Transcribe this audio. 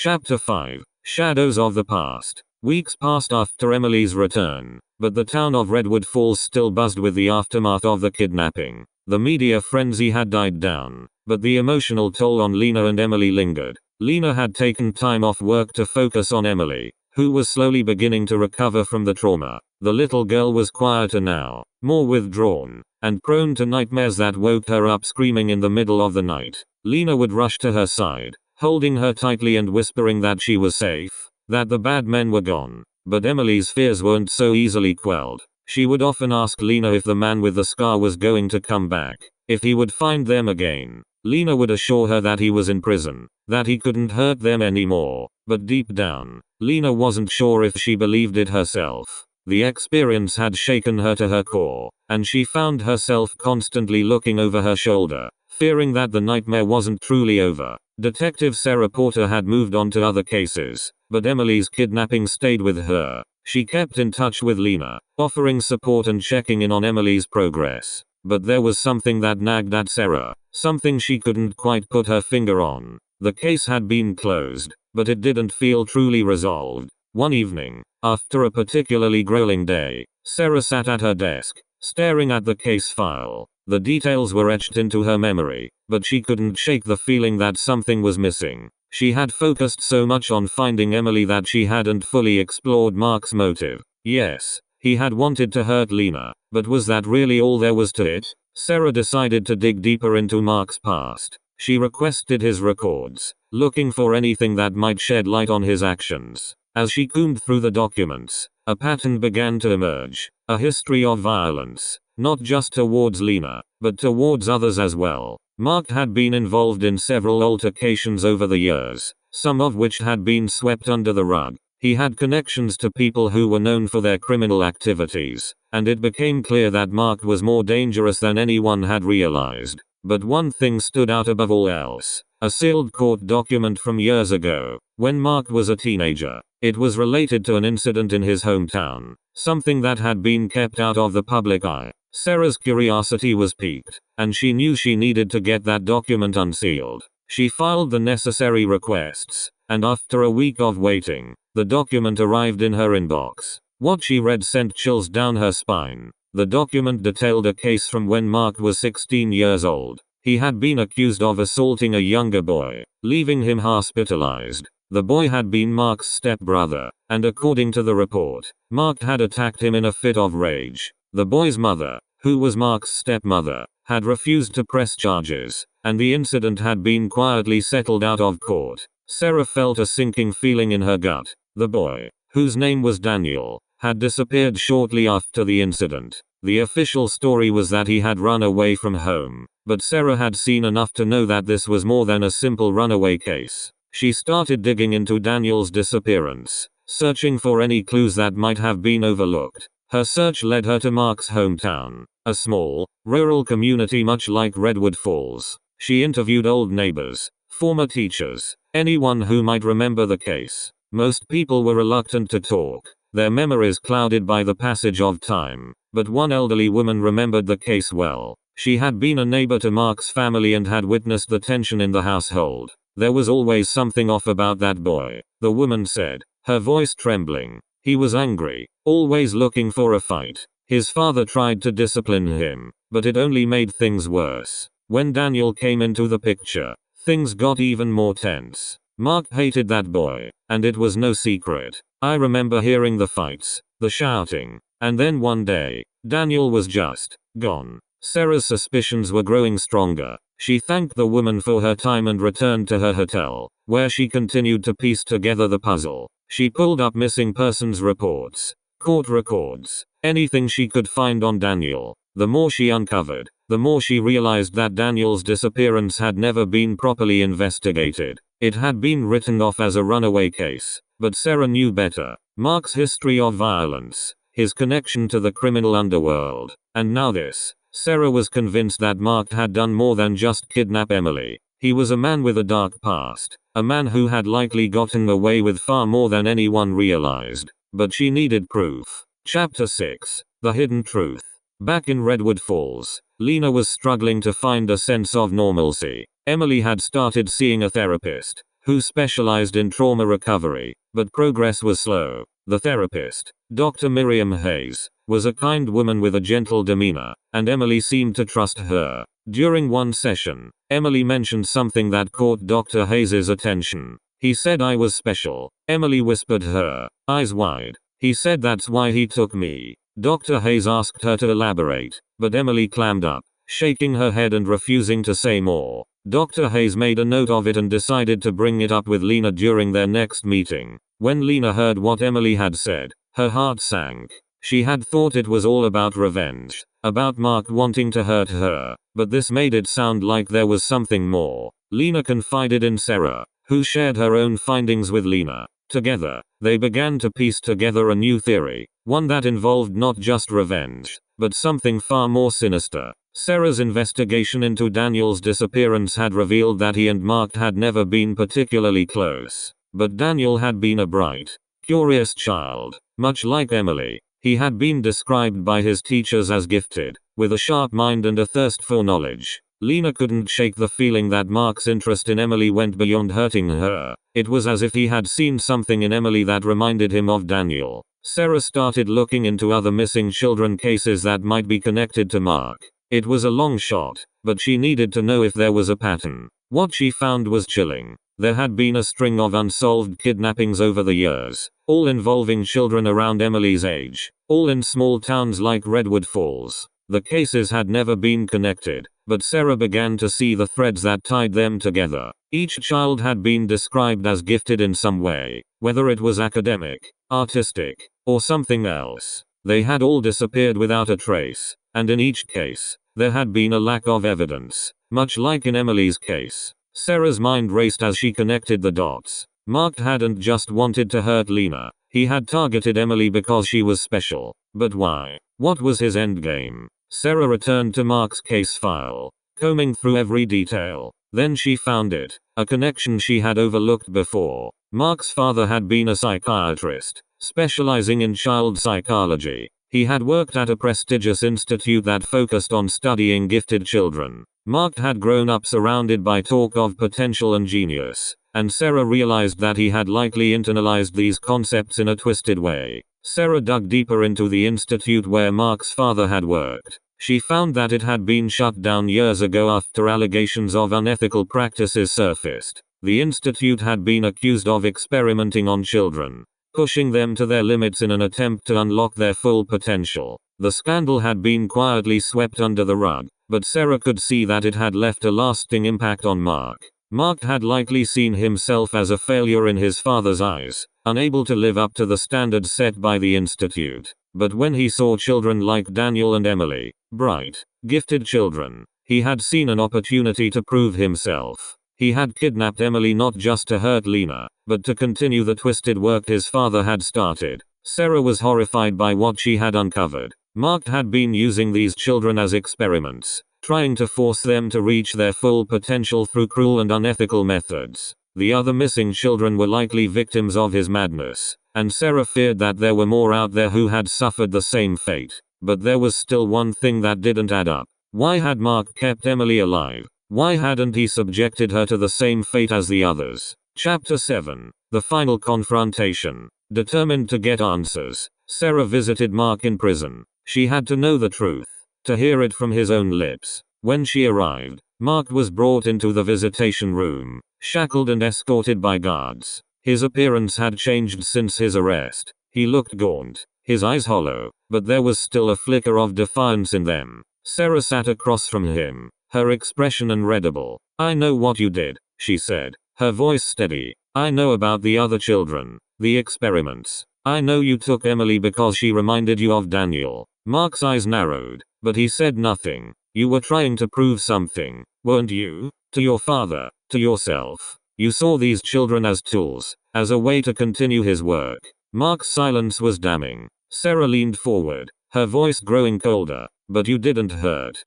Chapter 5. Shadows of the Past. Weeks passed after Emily's return, but the town of Redwood Falls still buzzed with the aftermath of the kidnapping. The media frenzy had died down, but the emotional toll on Lena and Emily lingered. Lena had taken time off work to focus on Emily, who was slowly beginning to recover from the trauma. The little girl was quieter now, more withdrawn, and prone to nightmares that woke her up screaming in the middle of the night. Lena would rush to her side, holding her tightly and whispering that she was safe, that the bad men were gone. But Emily's fears weren't so easily quelled. She would often ask Lena if the man with the scar was going to come back, if he would find them again. Lena would assure her that he was in prison, that he couldn't hurt them anymore, but deep down, Lena wasn't sure if she believed it herself. The experience had shaken her to her core, and she found herself constantly looking over her shoulder, fearing that the nightmare wasn't truly over. Detective Sarah Porter had moved on to other cases, but Emily's kidnapping stayed with her. She kept in touch with Lena, offering support and checking in on Emily's progress. But there was something that nagged at Sarah, something she couldn't quite put her finger on. The case had been closed, but it didn't feel truly resolved. One evening, after a particularly grueling day, Sarah sat at her desk, staring at the case file. The details were etched into her memory, but she couldn't shake the feeling that something was missing. She had focused so much on finding Emily that she hadn't fully explored Mark's motive. Yes, he had wanted to hurt Lena, but was that really all there was to it? Sarah decided to dig deeper into Mark's past. She requested his records, looking for anything that might shed light on his actions. As she combed through the documents, a pattern began to emerge, a history of violence, not just towards Lena, but towards others as well. Mark had been involved in several altercations over the years, some of which had been swept under the rug. He had connections to people who were known for their criminal activities, and it became clear that Mark was more dangerous than anyone had realized. But one thing stood out above all else. A sealed court document from years ago, when Mark was a teenager. It was related to an incident in his hometown, something that had been kept out of the public eye. Sarah's curiosity was piqued, and she knew she needed to get that document unsealed. She filed the necessary requests, and after a week of waiting, the document arrived in her inbox. What she read sent chills down her spine. The document detailed a case from when Mark was 16 years old. He had been accused of assaulting a younger boy, leaving him hospitalized. The boy had been Mark's stepbrother, and according to the report, Mark had attacked him in a fit of rage. The boy's mother, who was Mark's stepmother, had refused to press charges, and the incident had been quietly settled out of court. Sarah felt a sinking feeling in her gut. The boy, whose name was Daniel, had disappeared shortly after the incident. The official story was that he had run away from home, but Sarah had seen enough to know that this was more than a simple runaway case. She started digging into Daniel's disappearance, searching for any clues that might have been overlooked. Her search led her to Mark's hometown, a small, rural community much like Redwood Falls. She interviewed old neighbors, former teachers, anyone who might remember the case. Most people were reluctant to talk, their memories clouded by the passage of time, but one elderly woman remembered the case well. She had been a neighbor to Mark's family and had witnessed the tension in the household. There was always something off about that boy, the woman said, her voice trembling. He was angry, always looking for a fight. His father tried to discipline him, but it only made things worse. When Daniel came into the picture, things got even more tense. Mark hated that boy, and it was no secret. I remember hearing the fights, the shouting, and then one day, Daniel was just gone. Sarah's suspicions were growing stronger. She thanked the woman for her time and returned to her hotel, where she continued to piece together the puzzle. She pulled up missing persons reports, court records, anything she could find on Daniel. The more she uncovered, the more she realized that Daniel's disappearance had never been properly investigated. It had been written off as a runaway case, but Sarah knew better. Mark's history of violence, his connection to the criminal underworld, and now this. Sarah was convinced that Mark had done more than just kidnap Emily. He was a man with a dark past, a man who had likely gotten away with far more than anyone realized. But she needed proof. Chapter 6. The Hidden Truth. Back in Redwood Falls, Lena was struggling to find a sense of normalcy. Emily had started seeing a therapist, who specialized in trauma recovery, but progress was slow. The therapist, Dr. Miriam Hayes, was a kind woman with a gentle demeanor, and Emily seemed to trust her. During one session, Emily mentioned something that caught Dr. Hayes' attention. "He said I was special," Emily whispered, her eyes wide. "He said that's why he took me." Dr. Hayes asked her to elaborate, but Emily clammed up, shaking her head and refusing to say more. Dr. Hayes made a note of it and decided to bring it up with Lena during their next meeting. When Lena heard what Emily had said, her heart sank. She had thought it was all about revenge, about Mark wanting to hurt her, but this made it sound like there was something more. Lena confided in Sarah, who shared her own findings with Lena. Together, they began to piece together a new theory, one that involved not just revenge, but something far more sinister. Sarah's investigation into Daniel's disappearance had revealed that he and Mark had never been particularly close. But Daniel had been a bright, curious child. Much like Emily, he had been described by his teachers as gifted, with a sharp mind and a thirst for knowledge. Lena couldn't shake the feeling that Mark's interest in Emily went beyond hurting her. It was as if he had seen something in Emily that reminded him of Daniel. Sarah started looking into other missing children cases that might be connected to Mark. It was a long shot, but she needed to know if there was a pattern. What she found was chilling. There had been a string of unsolved kidnappings over the years, all involving children around Emily's age, all in small towns like Redwood Falls. The cases had never been connected, but Sarah began to see the threads that tied them together. Each child had been described as gifted in some way, whether it was academic, artistic, or something else. They had all disappeared without a trace, and in each case, there had been a lack of evidence, much like in Emily's case. Sarah's mind raced as she connected the dots. Mark hadn't just wanted to hurt Lena, he had targeted Emily because she was special. But why? What was his endgame? Sarah returned to Mark's case file, combing through every detail. Then she found it, a connection she had overlooked before. Mark's father had been a psychiatrist, specializing in child psychology. He had worked at a prestigious institute that focused on studying gifted children. Mark had grown up surrounded by talk of potential and genius, and Sarah realized that he had likely internalized these concepts in a twisted way. Sarah dug deeper into the institute where Mark's father had worked. She found that it had been shut down years ago after allegations of unethical practices surfaced. The institute had been accused of experimenting on children, pushing them to their limits in an attempt to unlock their full potential. The scandal had been quietly swept under the rug, but Sarah could see that it had left a lasting impact on Mark. Mark had likely seen himself as a failure in his father's eyes, unable to live up to the standards set by the institute. But when he saw children like Daniel and Emily, bright, gifted children, he had seen an opportunity to prove himself. He had kidnapped Emily not just to hurt Lena, but to continue the twisted work his father had started. Sarah was horrified by what she had uncovered. Mark had been using these children as experiments, trying to force them to reach their full potential through cruel and unethical methods. The other missing children were likely victims of his madness, and Sarah feared that there were more out there who had suffered the same fate. But there was still one thing that didn't add up. Why had Mark kept Emily alive? Why hadn't he subjected her to the same fate as the others? Chapter 7. The Final Confrontation. Determined to get answers, Sarah visited Mark in prison. She had to know the truth, to hear it from his own lips. When she arrived, Mark was brought into the visitation room, shackled and escorted by guards. His appearance had changed since his arrest. He looked gaunt, his eyes hollow, but there was still a flicker of defiance in them. Sarah sat across from him, her expression unreadable. "I know what you did," she said, her voice steady. "I know about the other children, the experiments. I know you took Emily because she reminded you of Daniel." Mark's eyes narrowed, but he said nothing. "You were trying to prove something, weren't you? To your father, to yourself. You saw these children as tools, as a way to continue his work." Mark's silence was damning. Sarah leaned forward, her voice growing colder. "But you didn't hurt